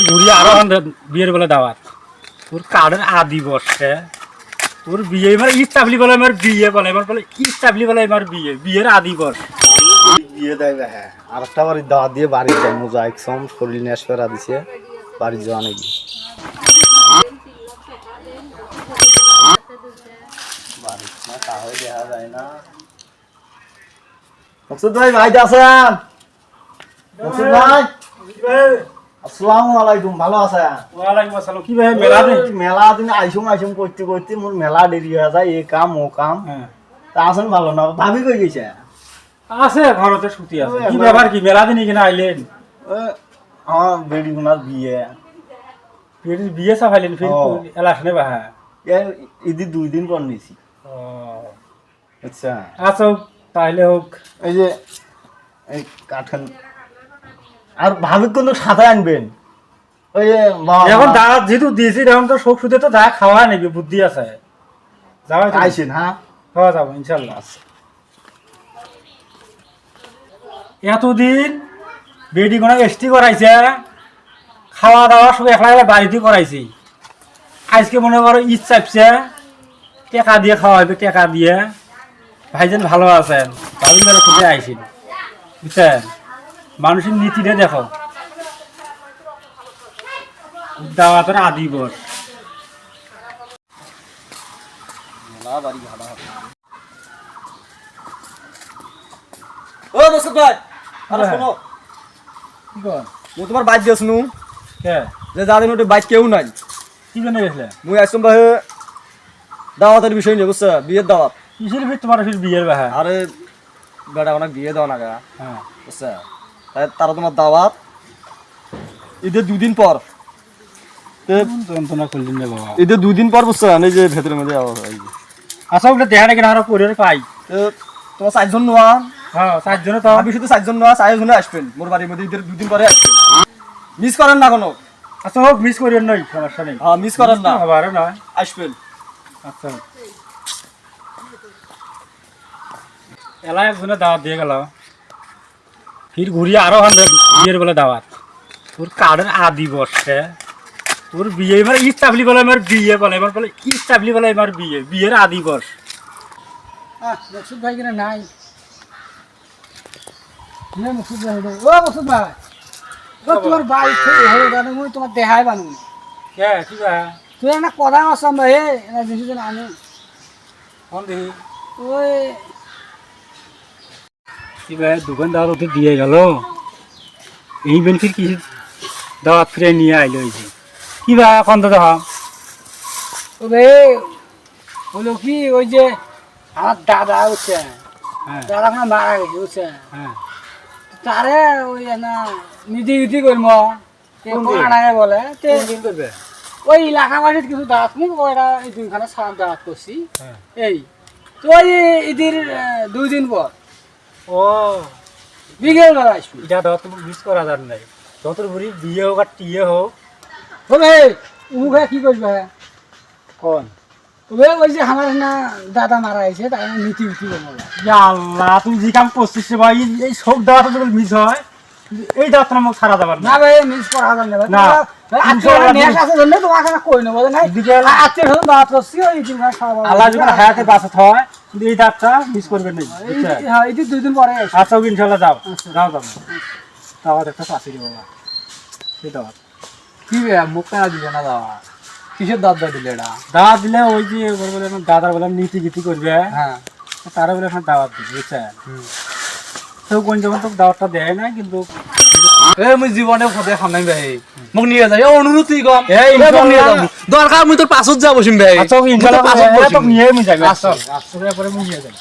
ঘুরিয়ে আরো বিয়ের বেলা দাওয়াত তোর কার্ডের আদি বসে তোর বিয়ে এবার ইস্টাবলি বলে আমার বিয়ে বলে এবার বলে ইস্টাবলি বলে আমার বিয়ের আদি বস বিয়ে দেয় হ্যাঁ আর একটা বাড়ির দাওয়াত দিয়ে বাড়ি যায় মোজাইক সম শরীর নেশ ফেরা দিছে বাড়ি যাওয়া নাকি বাড়ি না তাহলে দেখা যায় না মকসুদ ভাই ভাই আছেন মকসুদ ভাই আসসালামু আলাইকুম ভালো আছেন ওয়ালাইকুম আসসালাম কি ভাই মেলা দিন আইসুম করতে করতে মোর মেলা দেরি হয়ে যায় এই কাম ও কাম তা আছেন ভালো না ভাবি কই গেছে আছে ঘরতে সুতি আছে কি ব্যাপার কি মেলা দিন এখানে আইলেন হ্যাঁ বেডি গুনার বিয়ে বেডির বিয়ে সাফাইলেন ফির এলাস নে বাহা ঈদের 2 দিন পর নিছি আচ্ছা আচ্ছা তাইলে হোক এই যে এই কাঠেন আর ভাবি কোন সাথে আনবেন ওই যে এখন দাঁত যেহেতু দিয়েছি এখন তো শোক সুদে তো দা খাওয়া নেবে বুদ্ধি আছে যাওয়া আইছেন হ্যাঁ খাওয়া যাবো ইনশাল্লাহ এতদিন বেডি কোনো এসটি করাইছে খাওয়া দাওয়া সব একলা একলা বাড়িতে করাইছি আজকে মনে করো ঈদ চাপছে টেকা দিয়ে খাওয়া হবে টেকা দিয়ে ভাইজান ভালো আছেন ভাবি ধরে খুঁজে আইসিন বুঝছেন মানুষের নীতিটা দেখো দাওয়াতের আদি বস ও মকসুদ ভাই আরে শোনো কি কর মু তোমার বাইক দিয়েছনু কে যে যাদের ওটা বাইক কেউ নাই কি জন্য গেছিলে মুই আসলাম ভাই দাওয়াতের বিষয় নিয়ে বুঝছো বিয়ের দাওয়াত কিসের ফির তোমার ফির বিয়ের বাহা আরে বেটা অনেক বিয়ে দাও না গা হ্যাঁ বুঝছো তাই তারা তোমার দাওয়াত ঈদের 2 দিন পর যন্ত্রণা করলেন রে বাবা ঈদের 2 দিন পর বুঝছো এই যে ভেতরের মধ্যে আচ্ছা ওটা দেখা নাকি আরো পরিবারে পাই তোমার 4 জন নোয়া হ্যাঁ 4 জনে তো আমি শুধু 4 জন নোয়া 4 জনে আসবেন মোর বাড়ির মধ্যে ঈদের 2 দিন পরে আসবেন মিস করেন না কোনো আচ্ছা হোক মিস করিয়েন নাই সমস্যা নেই হ্যাঁ মিস করেন না আবার না আসবেন আচ্ছা এলা একজনে দাওয়াত দিয়ে গেল ফির ঘুরিয়ে আরো বিয়ের বেলা দাওয়াত তোর কার্ডের আদি বসে তোর বিয়ে এবার ইস্টাবলি বলে আমার বিয়ে বলে এবার বলে ইস্টাবলি বলে আমার বিয়ের আদি বস মকসুদ ভাই কিনা নাই মকসুদ ভাই ও মকসুদ ভাই তোমার বাড়ি হয়ে গেল মুই তোমার দেহাই বানু কে কি বা তুই না কথা আসাম ভাই না জিনিস আনু কোন দেখি ওই কি বা দোকানদার ওদের দিয়ে গেল এই বেনফির কি দাওয়াত ফিরে নিয়ে আইলো হয়েছে কি বা কোন দাদা ওরে হলো কি ওই যে আমার দাদা হচ্ছে হ্যাঁ দাদা মারা গেছে বুঝছে হ্যাঁ তারে ওই না নীতি গীতি করম বলে করবে ওই এলাকাবাসীর কিছু দাঁত মুখ ওরা এই দিনখানে সারা দাঁত করছি এই তো ওই ঈদের 2 দিন পর ও বিকেল বেলা আসবি এটা দাও তুমি মিস করা যার নাই যত বুড়ি বিয়ে হোক আর টিয়ে হোক হবে মুখে কি করবে কোন তবে ওই যে আমার না দাদা মারা গেছে তাই নীতি গীতি করবো আল্লাহ তুমি যে কাম করছিস ভাই এই সব দাওয়াটা যদি মিস হয় এই দাওয়াটা আমাকে ছাড়া যাবার না ভাই মিস করা যাবে না না নেশ আছে জন্য তোমাকে না কই নেবো নাই আত্মীয় স্বজন দাওয়াত করছি ওই দিনখানে সব আল্লাহ যদি হায়াতে বাঁচাতে হয় কিন্তু এই দাওয়াটা মিস করবেন না হ্যাঁ এই 2 দিন পরে আসবে আচ্ছা ইনশাআল্লাহ যাও যাও দাওয়াত একটা পাশে দিও বাবা সেই দাওয়াত কি মুখ না দিবে না দাওয়া কিসের দাদা দিলে এটা দাওয়াত দিলে ওই যে বলে দাদার বলে নীতি গীতি করবে হ্যাঁ তারা বলে এখন দাওয়াত দিবে বুঝছেন তো কোন যখন তো দাওয়াতটা দেয় না কিন্তু মুই জীবনে খদে খাম নাই ভাই মোক নিয়ে যাই অনুরোধ তুই কম দরকার মুই তোর পাছত যাব সিম ভাই আচ্ছা ইনশাআল্লাহ তো নিয়ে আমি যাই আচ্ছা পরে মুই নিয়ে যাই